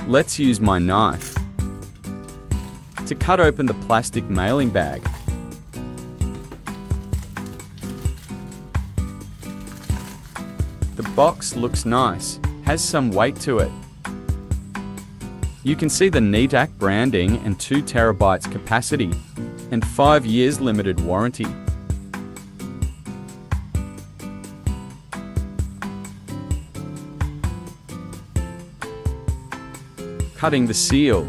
Let's use my knife to cut open the plastic mailing bag. The box looks nice, has some weight to it. You can see the Netac branding and 2 TB capacity and 5 years limited warranty. Cutting the seal.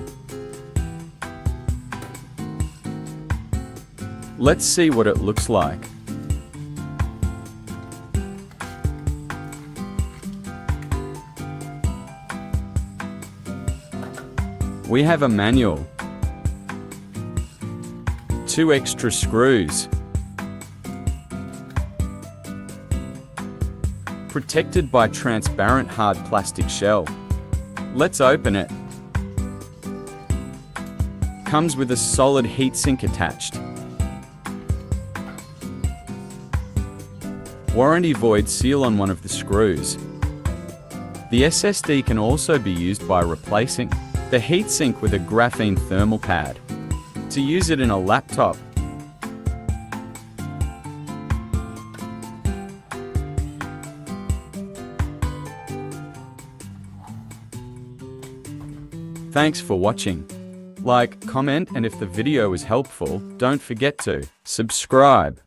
Let's see what it looks like. We have a manual, 2 extra screws, protected by transparent hard plastic shell. Let's open it. Comes with a solid heatsink attached. Warranty void seal on one of the screws. The SSD can also be used by replacing the heatsink with a graphene thermal pad to use it in a laptop. Thanks for watching. Like, comment, and if the video was helpful, don't forget to subscribe.